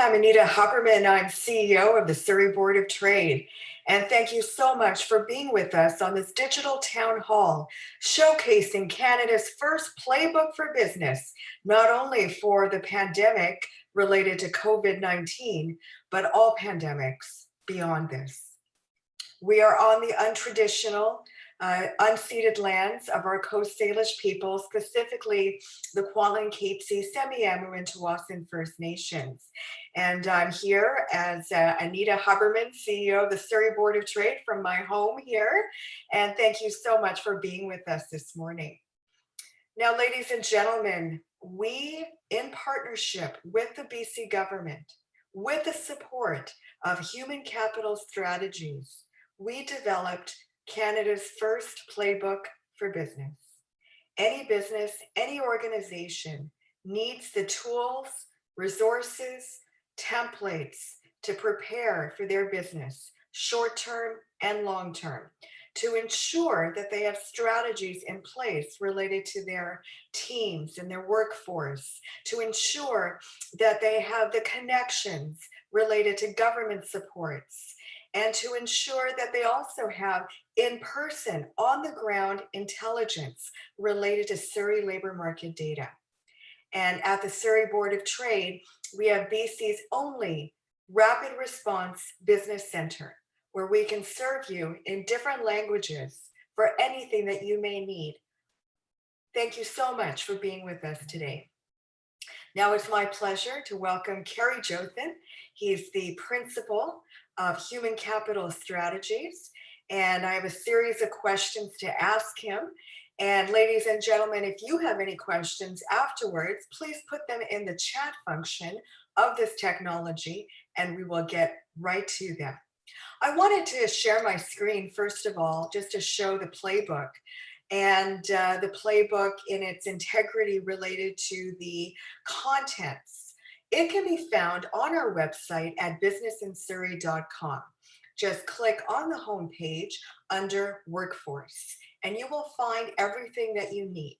I'm Anita Huberman. I'm CEO of the Surrey Board of Trade. And thank you so much for being with us on this digital town hall, showcasing Canada's first playbook for business, not only for the pandemic related to COVID-19, but all pandemics beyond this. We are on the untraditional, unceded lands of our Coast Salish people, specifically the Kwalin, Capesi, Semiahmoo, and Tsawwassen First Nations. And I'm here as Anita Huberman, CEO of the Surrey Board of Trade from my home here. And thank you so much for being with us this morning. Now, ladies and gentlemen, we, in partnership with the BC government, with the support of Human Capital Strategies, we developed Canada's first playbook for business. Any business, any organization needs the tools, resources, templates to prepare for their business, short-term and long-term, to ensure that they have strategies in place related to their teams and their workforce, to ensure that they have the connections related to government supports, and to ensure that they also have in-person, on-the-ground intelligence related to Surrey labor market data. And at the Surrey Board of Trade, we have BC's only rapid response business center, where we can serve you in different languages for anything that you may need. Thank you so much for being with us today. Now it's my pleasure to welcome Kerry Jothan. He's the principal of Human Capital Strategies, and I have a series of questions to ask him. And ladies and gentlemen, if you have any questions afterwards, please put them in the chat function of this technology, and we will get right to them. I wanted to share my screen, first of all, just to show the playbook, and the playbook in its integrity related to the contents. It can be found on our website at businessinsurrey.com. Just click on the home page under Workforce, and you will find everything that you need.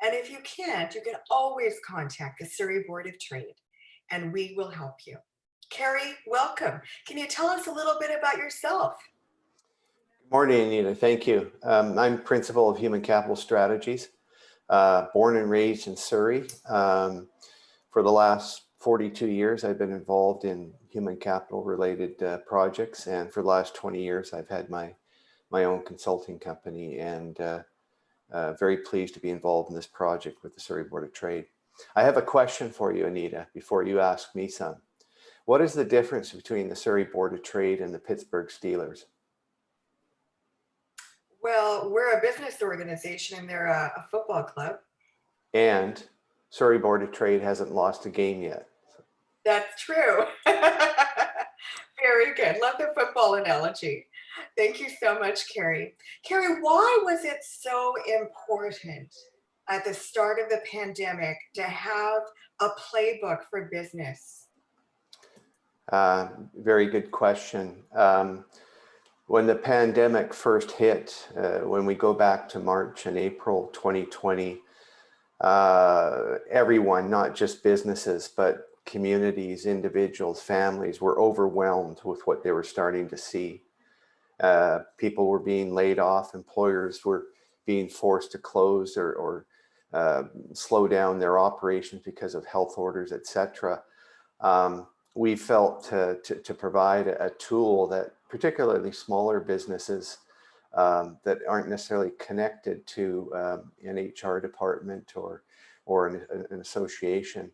And if you can't, you can always contact the Surrey Board of Trade, and we will help you. Kerry, welcome. Can you tell us a little bit about yourself? Good morning, Anita. Thank you. I'm principal of Human Capital Strategies, born and raised in Surrey. For the last 42 years, I've been involved in human capital related projects. And for the last 20 years, I've had my own consulting company, and very pleased to be involved in this project with the Surrey Board of Trade. I have a question for you, Anita, before you ask me some. What is the difference between the Surrey Board of Trade and the Pittsburgh Steelers? Well, we're a business organization and they're a football club. And Surrey Board of Trade hasn't lost a game yet. That's true. Very good. Love the football analogy. Thank you so much, Kerry. Kerry, why was it so important at the start of the pandemic to have a playbook for business? Very good question. When the pandemic first hit, when we go back to March and April 2020, everyone, not just businesses, but communities, individuals, families were overwhelmed with what they were starting to see. People were being laid off, employers were being forced to close or slow down their operations because of health orders, etc. We felt to provide a tool that particularly smaller businesses that aren't necessarily connected to an HR department or an association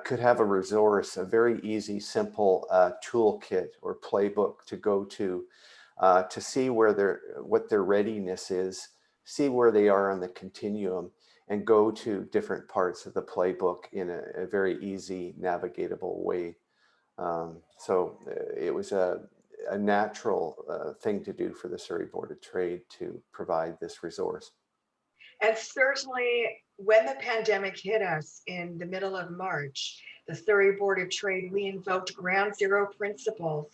could have a resource, a very easy, simple toolkit or playbook to go to see what their readiness is, see where they are on the continuum, and go to different parts of the playbook in a very easy, navigatable way. So it was a natural thing to do for the Surrey Board of Trade to provide this resource. And certainly when the pandemic hit us in the middle of March, the Surrey Board of Trade, we invoked ground zero principles.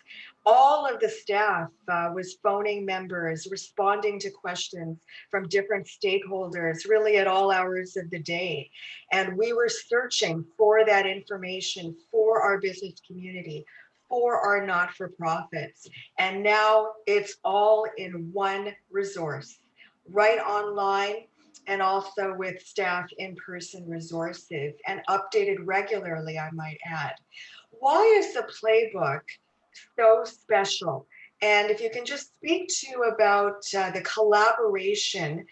All of the staff was phoning members, responding to questions from different stakeholders, really at all hours of the day. And we were searching for that information for our business community, for our not-for-profits. And now it's all in one resource, right online, and also with staff in-person resources and updated regularly, I might add. Why is the playbook so special? And if you can just speak to about the collaboration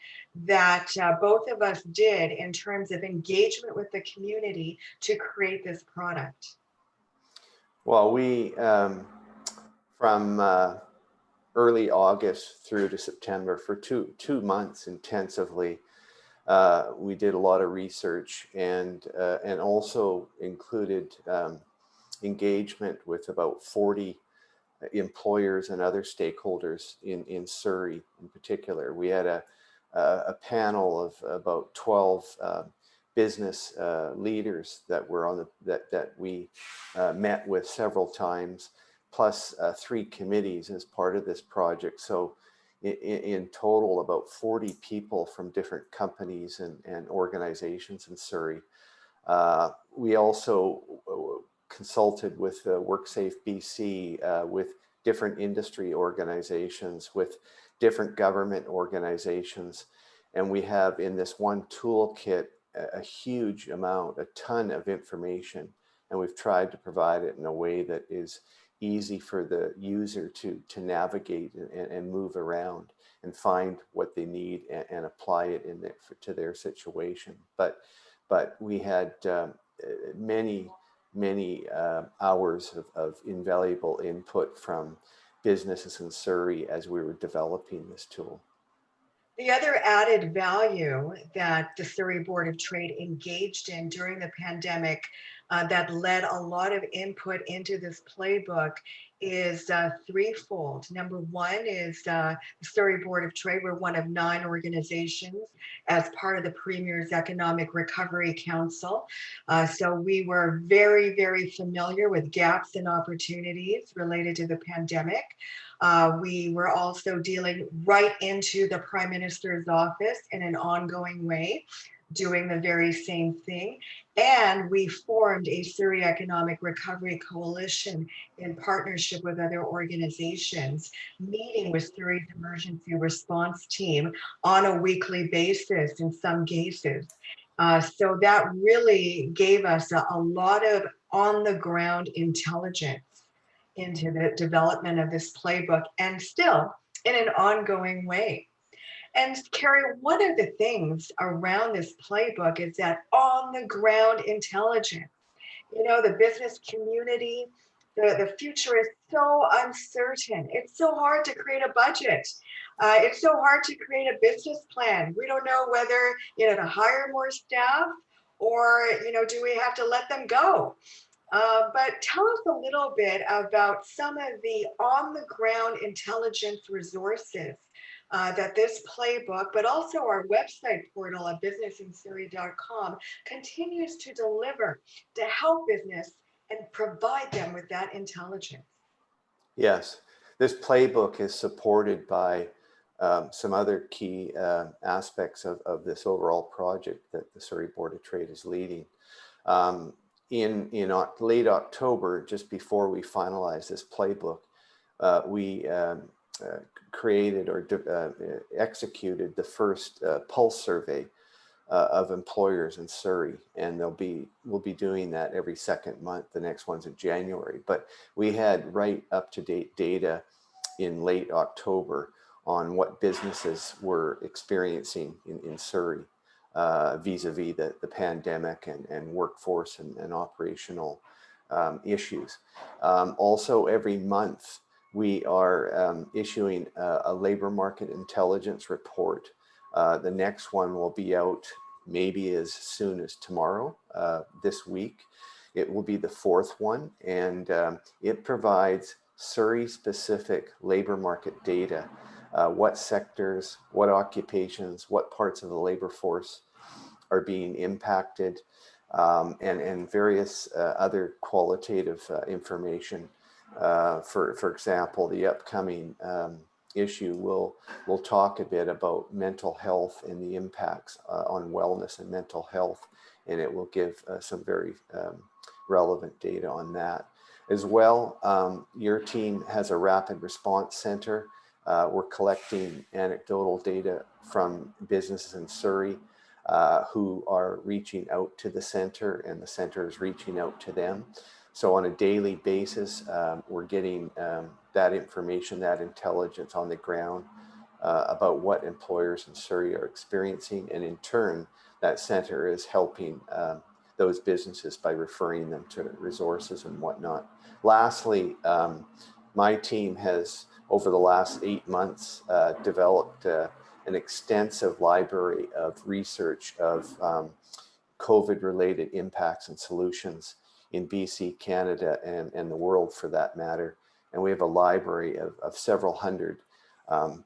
that both of us did in terms of engagement with the community to create this product. Well, we, from early August through to September, for two months intensively, we did a lot of research and also included engagement with about 40 employers and other stakeholders in Surrey in particular. We had a panel of about 12 business leaders that were on that we met with several times, plus 3 committees as part of this project. So in total, about 40 people from different companies and organizations in Surrey. We also consulted with WorkSafe BC, with different industry organizations, with different government organizations. And we have in this one toolkit a huge amount, a ton of information. And we've tried to provide it in a way that is easy for the user to navigate and move around and find what they need and apply it to their situation. But we had many hours of invaluable input from businesses in Surrey as we were developing this tool. The other added value that the Surrey Board of Trade engaged in during the pandemic that led a lot of input into this playbook is threefold. Number one is the Surrey Board of Trade. We're one of 9 organizations as part of the Premier's Economic Recovery Council. So we were very familiar with gaps and opportunities related to the pandemic. We were also dealing right into the Prime Minister's office in an ongoing way, doing the very same thing. And we formed a Surrey Economic Recovery Coalition in partnership with other organizations, meeting with Surrey's emergency response team on a weekly basis in some cases. So that really gave us a lot of on-the-ground intelligence into the development of this playbook, and still in an ongoing way. And Carrie, one of the things around this playbook is that on the ground intelligence. You know, the business community, the future is so uncertain. It's so hard to create a budget. It's so hard to create a business plan. We don't know whether, to hire more staff or, do we have to let them go? But tell us a little bit about some of the on-the-ground intelligence resources that this playbook, but also our website portal at businessinsurrey.com continues to deliver to help business and provide them with that intelligence. Yes, this playbook is supported by some other key aspects of this overall project that the Surrey Board of Trade is leading. In late October, just before we finalized this playbook, we created or executed the first pulse survey of employers in Surrey, and we'll be doing that every second month. The next one's in January, but we had right up-to-date data in late October on what businesses were experiencing in Surrey. Vis-a-vis the pandemic and workforce and operational issues. Also, every month we are issuing a labor market intelligence report. The next one will be out maybe as soon as tomorrow, this week. It will be the 4th one, and it provides Surrey-specific labor market data. What sectors, what occupations, what parts of the labor force are being impacted, and various other qualitative information. For example, the upcoming issue will talk a bit about mental health and the impacts on wellness and mental health, and it will give some very relevant data on that. As well, your team has a rapid response center. We're collecting anecdotal data from businesses in Surrey who are reaching out to the center, and the center is reaching out to them. So on a daily basis, we're getting that information, that intelligence on the ground about what employers in Surrey are experiencing. And in turn, that center is helping those businesses by referring them to resources and whatnot. Lastly, my team has, over the last 8 months, developed an extensive library of research of COVID-related impacts and solutions in BC, Canada, and the world for that matter. And we have a library of several hundred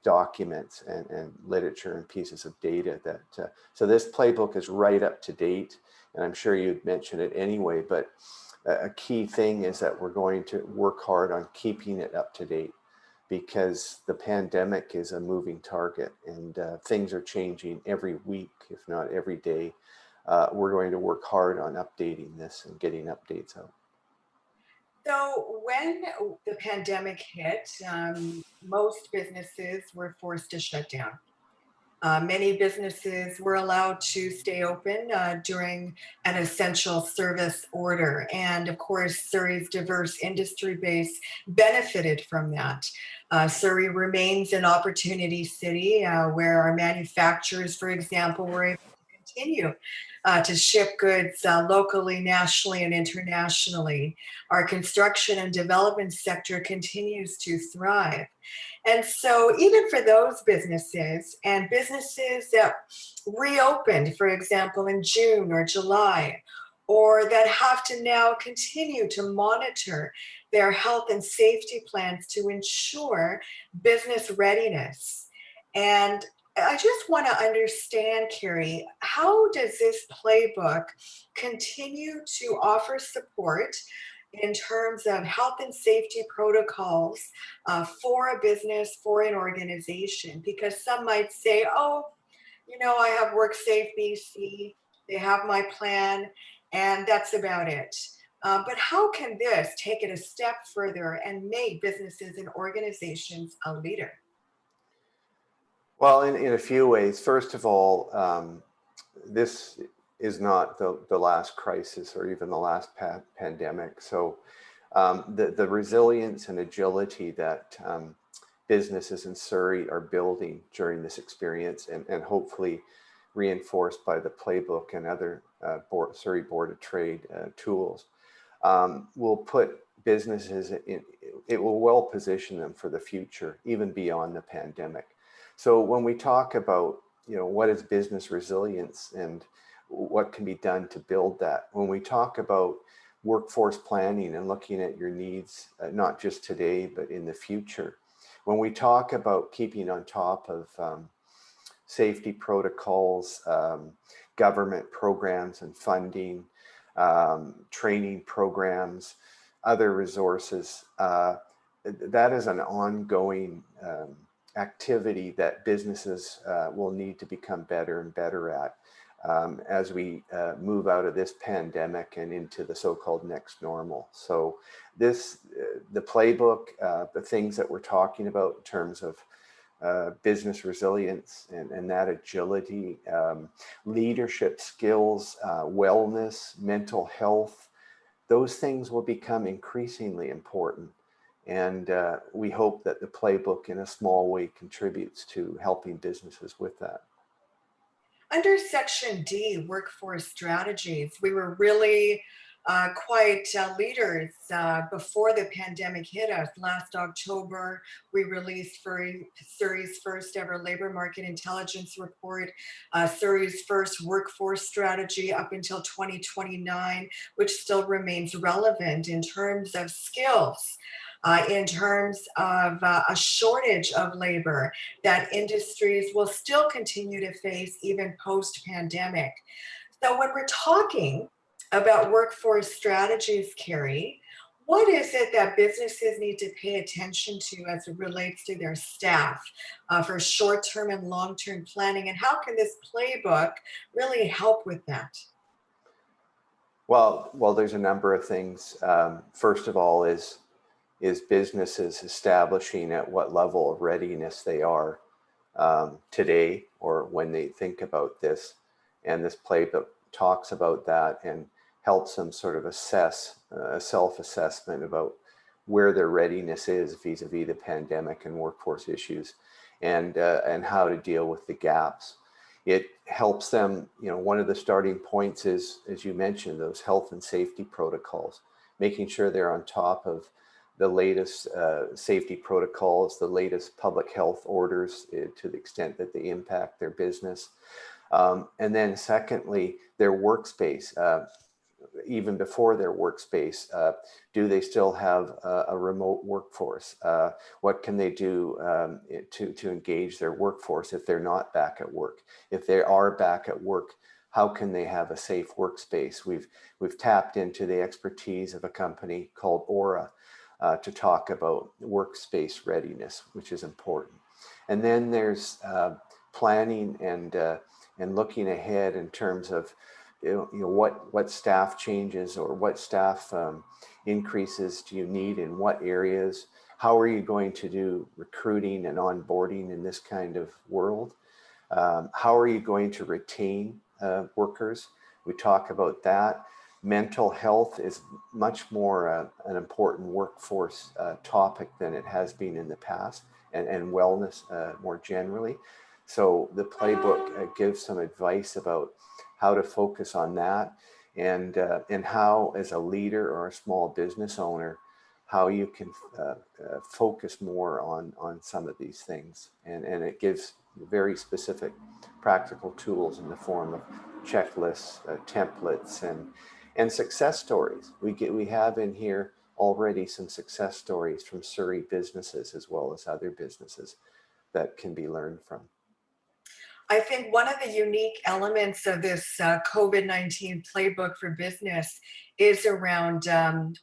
documents and literature and pieces of data that, so this playbook is right up to date, and I'm sure you'd mention it anyway, but a key thing is that we're going to work hard on keeping it up to date, because the pandemic is a moving target, and things are changing every week, if not every day. We're going to work hard on updating this and getting updates out. So when the pandemic hit, most businesses were forced to shut down. Many businesses were allowed to stay open during an essential service order. And of course, Surrey's diverse industry base benefited from that. Surrey remains an opportunity city where our manufacturers, for example, were able to continue to ship goods locally, nationally, and internationally. Our construction and development sector continues to thrive. And so, even for those businesses and businesses that reopened, for example, in June or July, or that have to now continue to monitor their health and safety plans to ensure business readiness. And I just want to understand, Carrie, how does this playbook continue to offer support in terms of health and safety protocols for a business, for an organization? Because some might say, oh, I have WorkSafe BC, they have my plan, and that's about it. But how can this take it a step further and make businesses and organizations a leader? Well, in a few ways. First of all, this is not the last crisis or even the last pandemic. So the resilience and agility that businesses in Surrey are building during this experience, and hopefully reinforced by the playbook and other Surrey Board of Trade tools, will put businesses in, it will well position them for the future, even beyond the pandemic. So when we talk about, what is business resilience and what can be done to build that, when we talk about workforce planning and looking at your needs, not just today, but in the future, when we talk about keeping on top of safety protocols, government programs and funding, training programs, other resources, that is an ongoing activity that businesses will need to become better and better at as we move out of this pandemic and into the so-called next normal. So the playbook, the things that we're talking about in terms of business resilience and that agility, leadership skills, wellness, mental health, those things will become increasingly important. And we hope that the playbook in a small way contributes to helping businesses with that. Under Section D, workforce strategies, we were really quite leaders before the pandemic hit us. Last October, we released Surrey's first ever labor market intelligence report, Surrey's first workforce strategy up until 2029, which still remains relevant in terms of skills. In terms of a shortage of labor that industries will still continue to face even post pandemic. So, when we're talking about workforce strategies, Carrie. What is it that businesses need to pay attention to as it relates to their staff for short-term and long-term planning? And how can this playbook really help with that? Well, there's a number of things. First of all, is businesses establishing at what level of readiness they are today or when they think about this. And this playbook talks about that and helps them sort of assess a self-assessment about where their readiness is vis-a-vis the pandemic and workforce issues, and how to deal with the gaps. It helps them, one of the starting points is, as you mentioned, those health and safety protocols, making sure they're on top of the latest safety protocols, the latest public health orders to the extent that they impact their business. And then secondly, their workspace. Even before their workspace, do they still have a remote workforce? What can they do to engage their workforce if they're not back at work? If they are back at work, how can they have a safe workspace? We've tapped into the expertise of a company called Aura to talk about workspace readiness, which is important. And then there's planning and looking ahead in terms of what staff changes or what staff increases do you need in what areas? How are you going to do recruiting and onboarding in this kind of world? How are you going to retain workers? We talk about that. Mental health is much more an important workforce topic than it has been in the past, and wellness more generally. So the playbook gives some advice about how to focus on that, and how, as a leader or a small business owner, how you can focus more on some of these things. And it gives very specific practical tools in the form of checklists, templates, and success stories. We have in here already some success stories from Surrey businesses as well as other businesses that can be learned from. I think one of the unique elements of this COVID-19 playbook for business is around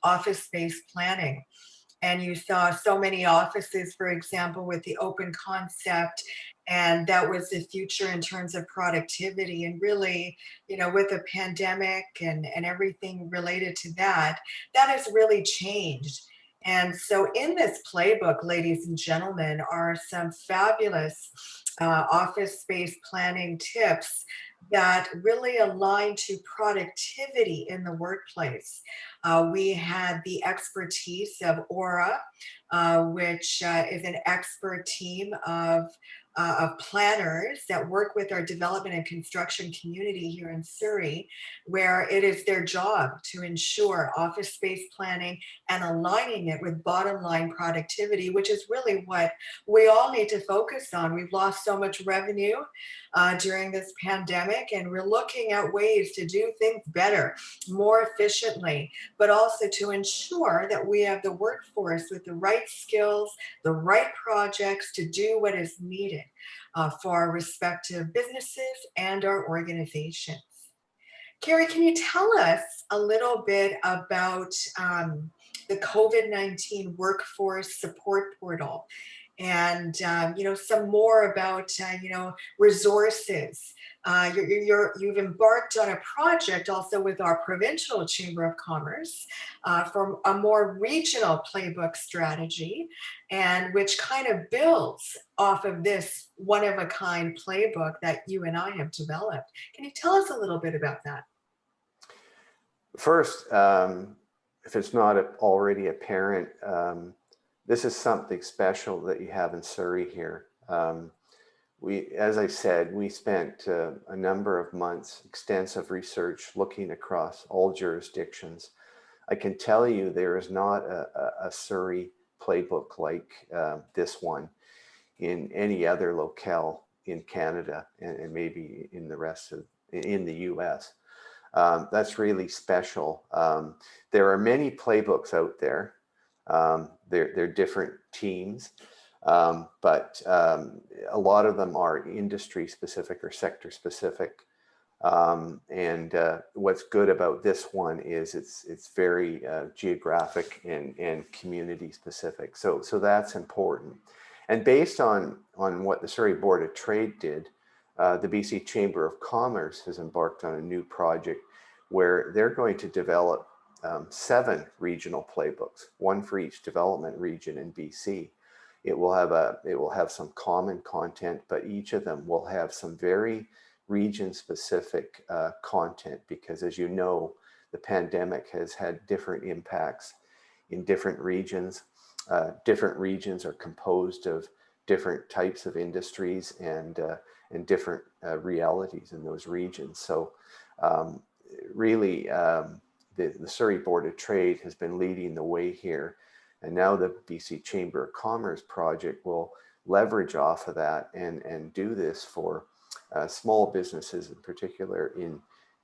office space planning. And you saw so many offices, for example, with the open concept, and that was the future in terms of productivity. And really, with the pandemic and everything related to that, that has really changed. And so, in this playbook, ladies and gentlemen, are some fabulous office space planning tips that really align to productivity in the workplace. We had the expertise of Aura, which is an expert team of planners that work with our development and construction community here in Surrey, where it is their job to ensure office space planning and aligning it with bottom line productivity, which is really what we all need to focus on. We've lost so much revenue during this pandemic, and we're looking at ways to do things better, more efficiently, but also to ensure that we have the workforce with the right skills, the right projects to do what is needed for our respective businesses and our organizations. Carrie, can you tell us a little bit about the COVID-19 Workforce Support Portal, and some more about resources? You've embarked on a project also with our provincial chamber of commerce for a more regional playbook strategy, and which kind of builds off of this one of a kind playbook that you and I have developed. Can you tell us a little bit about that? First, if it's not already apparent, this is something special that you have in Surrey here. As I said, we spent a number of months, extensive research, looking across all jurisdictions. I can tell you there is not a Surrey playbook like this one in any other locale in Canada, and maybe in the US. That's really special. There are many playbooks out there. They're different teams, but a lot of them are industry specific or sector specific. What's good about this one is it's very geographic and community specific. So that's important. And based on what the Surrey Board of Trade did, the BC Chamber of Commerce has embarked on a new project where they're going to develop 7 regional playbooks, one for each development region in BC. It will have some common content, but each of them will have some very region specific content, because as you know, the pandemic has had different impacts in different regions. Different regions are composed of different types of industries and different realities in those regions. So really, the Surrey Board of Trade has been leading the way here. And now the BC Chamber of Commerce project will leverage off of that and do this for small businesses in particular in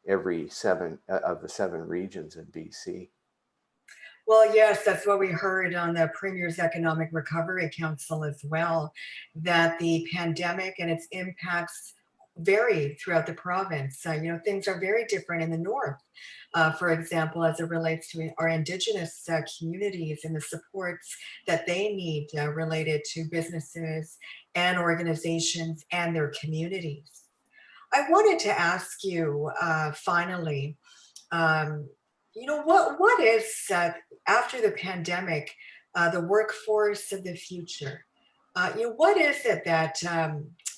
every 7 of the 7 regions in BC. Well, yes, that's what we heard on the Premier's Economic Recovery Council as well, that the pandemic and its impacts vary throughout the province. Things are very different in the north, for example, as it relates to our Indigenous communities and the supports that they need related to businesses and organizations and their communities. I wanted to ask you finally, um, what is after the pandemic, the workforce of the future? What is it that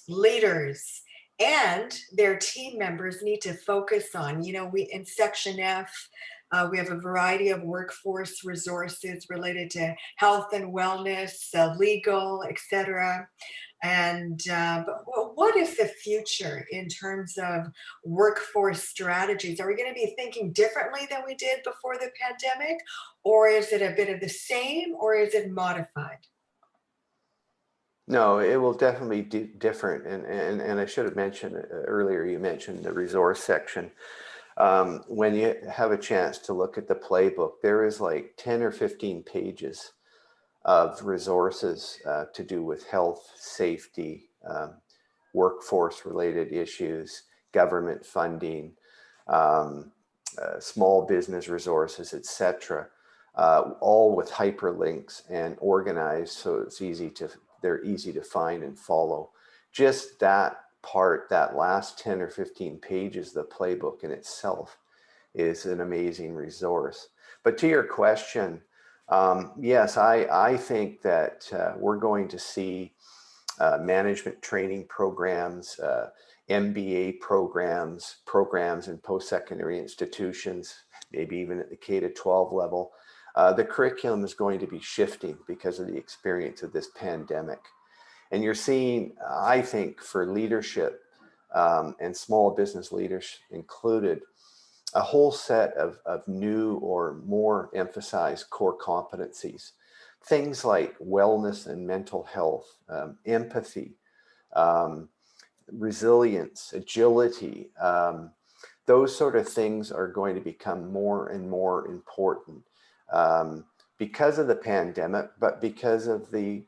leaders and their team members need to focus on? We in Section F, we have a variety of workforce resources related to health and wellness, legal, etc. And but what is the future in terms of workforce strategies? Are we going to be thinking differently than we did before the pandemic? Or is it a bit of the same, or is it modified? No, it will definitely be different. And I should have mentioned earlier, you mentioned the resource section. When you have a chance to look at the playbook, there is like 10 or 15 pages of resources to do with health, safety, workforce related issues, government funding, um, small business resources, etc. All with hyperlinks and organized so they're easy to find and follow. Just that part, that last 10 or 15 pages, the playbook in itself is an amazing resource. But to your question, yes, I think that we're going to see management training programs, MBA programs in post-secondary institutions, maybe even at the K-12 level. The curriculum is going to be shifting because of the experience of this pandemic. And you're seeing, I think, for leadership and small business leaders included, a whole set of new or more emphasized core competencies. Things like wellness and mental health, empathy, um, resilience, agility, those sort of things are going to become more and more important um, because of the pandemic, but because of the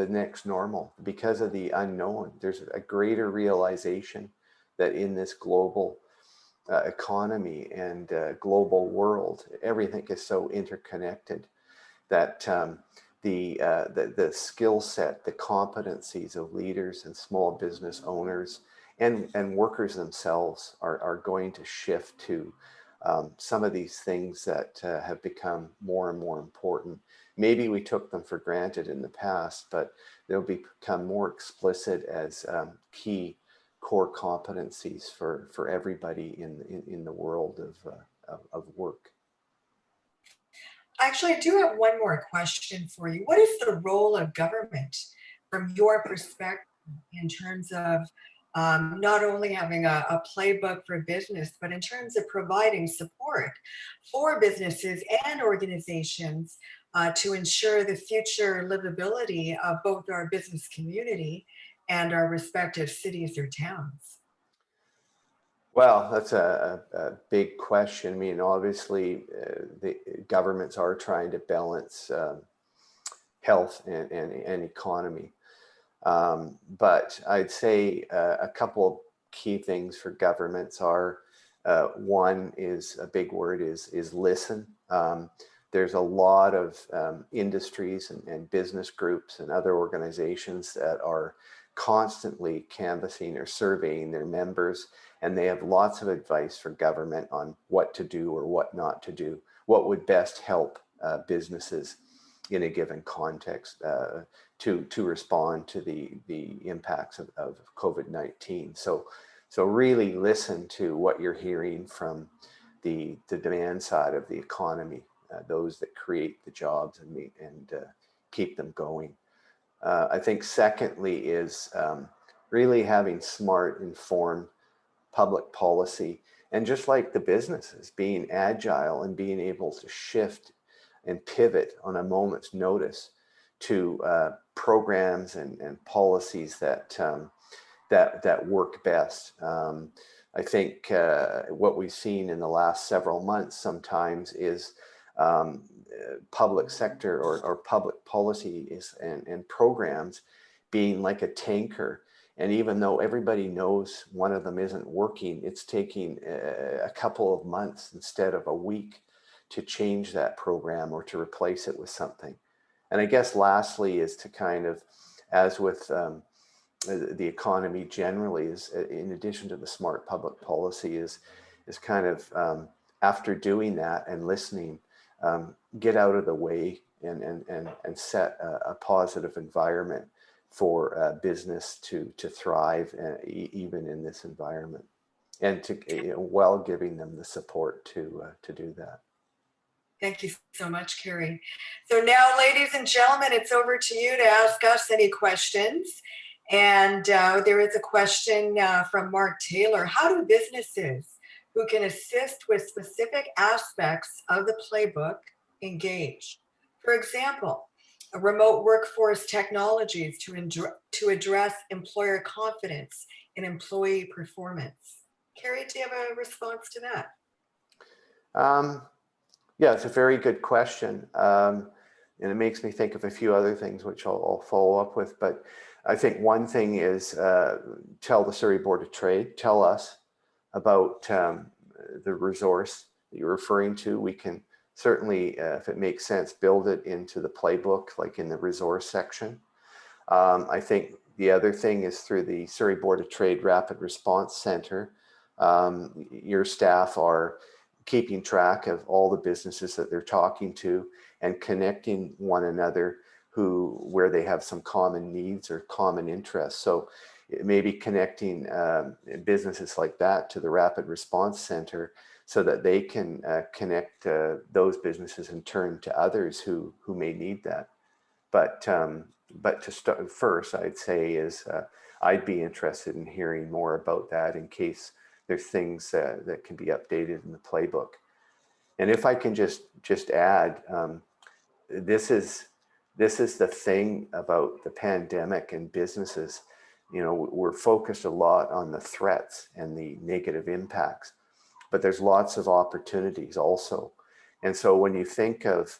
next normal, because of the unknown. There's a greater realization that in this global economy and global world, everything is so interconnected that the skill set, the competencies of leaders and small business owners and workers themselves are going to shift to some of these things that have become more and more important. Maybe we took them for granted in the past, but they'll become more explicit as key core competencies for everybody in the world of work. Actually, I do have one more question for you. What is the role of government from your perspective in terms of not only having a playbook for business, but in terms of providing support for businesses and organizations to ensure the future livability of both our business community and our respective cities or towns? Well, that's a big question. I mean, obviously, the governments are trying to balance health and economy. But I'd say a couple key things for governments are, one is a big word is listen. There's a lot of industries and business groups and other organizations that are constantly canvassing or surveying their members, and they have lots of advice for government on what to do or what not to do, what would best help businesses in a given context to respond to the impacts of COVID-19. So really listen to what you're hearing from the demand side of the economy, those that create the jobs and keep them going. I think secondly is really having smart, informed public policy, and just like the businesses, being agile and being able to shift and pivot on a moment's notice to programs and policies that work best. I think what we've seen in the last several months sometimes is public sector or public policies and programs being like a tanker. And even though everybody knows one of them isn't working, it's taking a couple of months instead of a week to change that program or to replace it with something. And I guess lastly is to kind of, as with the economy generally, is in addition to the smart public policy is kind of after doing that and listening, get out of the way and set a positive environment for business to thrive even in this environment, and to while giving them the support to do that. Thank you so much, Carrie. So now, ladies and gentlemen, it's over to you to ask us any questions. And there is a question from Mark Taylor. How do businesses who can assist with specific aspects of the playbook engage? For example, remote workforce technologies to address employer confidence in employee performance. Carrie, do you have a response to that? Yeah, it's a very good question. And it makes me think of a few other things which I'll follow up with. But I think one thing is tell the Surrey Board of Trade, tell us about the resource that you're referring to. We can certainly, if it makes sense, build it into the playbook, like in the resource section. I think the other thing is through the Surrey Board of Trade Rapid Response Center. Your staff are keeping track of all the businesses that they're talking to and connecting one another where they have some common needs or common interests. So maybe connecting businesses like that to the Rapid Response Center so that they can connect those businesses in turn to others who may need that. But to start first, I'd say is I'd be interested in hearing more about that in case there's things that can be updated in the playbook. And if I can just add, this is the thing about the pandemic and businesses. You know, we're focused a lot on the threats and the negative impacts, but there's lots of opportunities also. And so when you think of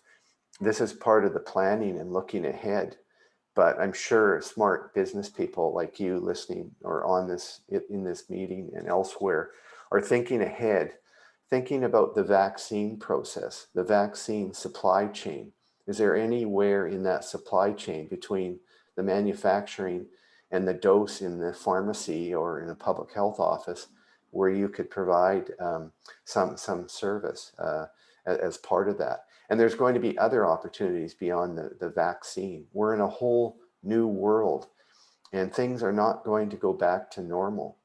this as part of the planning and looking ahead, but I'm sure smart business people like you listening or in this meeting and elsewhere are thinking ahead, thinking about the vaccine process, the vaccine supply chain. Is there anywhere in that supply chain between the manufacturing and the dose in the pharmacy or in a public health office where you could provide some service as part of that? And there's going to be other opportunities beyond the vaccine. We're in a whole new world and things are not going to go back to normal.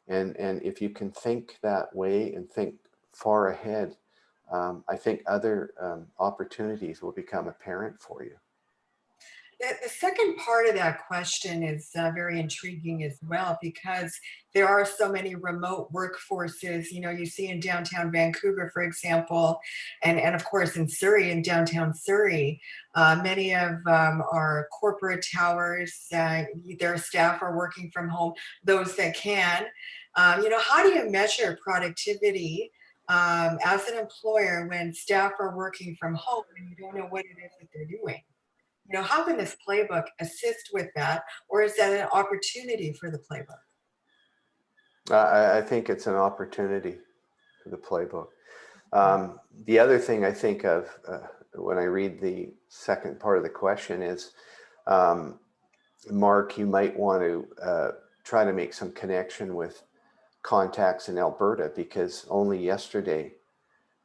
And if you can think that way and think far ahead, I think other opportunities will become apparent for you. The second part of that question is very intriguing as well, because there are so many remote workforces. You know, you see in downtown Vancouver, for example, and of course in Surrey, in downtown Surrey, many of our corporate towers, their staff are working from home, those that can. You know, how do you measure productivity as an employer when staff are working from home and you don't know what it is that they're doing? You know, how can this playbook assist with that, or is that an opportunity for the playbook? I think it's an opportunity for the playbook. The other thing I think of when I read the second part of the question is, Mark, you might want to try to make some connection with contacts in Alberta, because only yesterday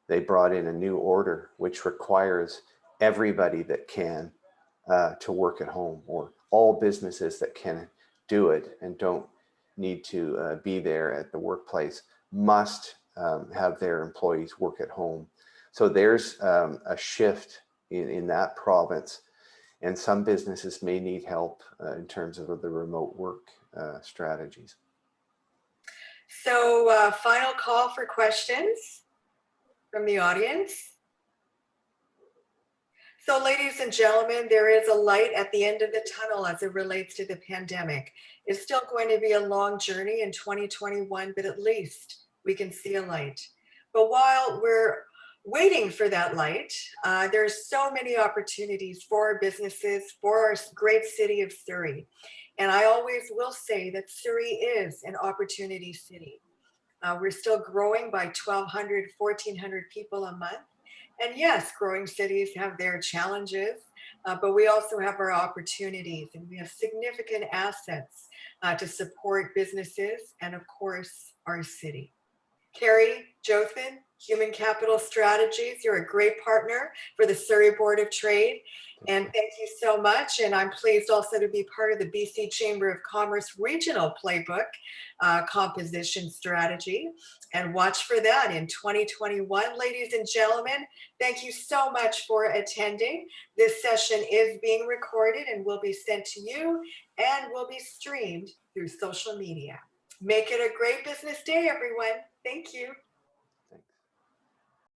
they brought in a new order which requires everybody that can to work at home, or all businesses that can do it and don't need to be there at the workplace must have their employees work at home. So there's a shift in that province, and some businesses may need help in terms of the remote work strategies. So final call for questions from the audience. So ladies and gentlemen, there is a light at the end of the tunnel as it relates to the pandemic. It's still going to be a long journey in 2021, but at least we can see a light. But while we're waiting for that light, there's so many opportunities for our businesses, for our great city of Surrey. And I always will say that Surrey is an opportunity city. We're still growing by 1,200, 1,400 people a month. And yes, growing cities have their challenges, but we also have our opportunities, and we have significant assets to support businesses and, of course, our city. Carrie Jothan, Human Capital Strategies, you're a great partner for the Surrey Board of Trade. And thank you so much. And I'm pleased also to be part of the BC Chamber of Commerce Regional Playbook composition strategy. And watch for that in 2021. Ladies and gentlemen, thank you so much for attending. This session is being recorded and will be sent to you and will be streamed through social media. Make it a great business day, everyone. Thank you.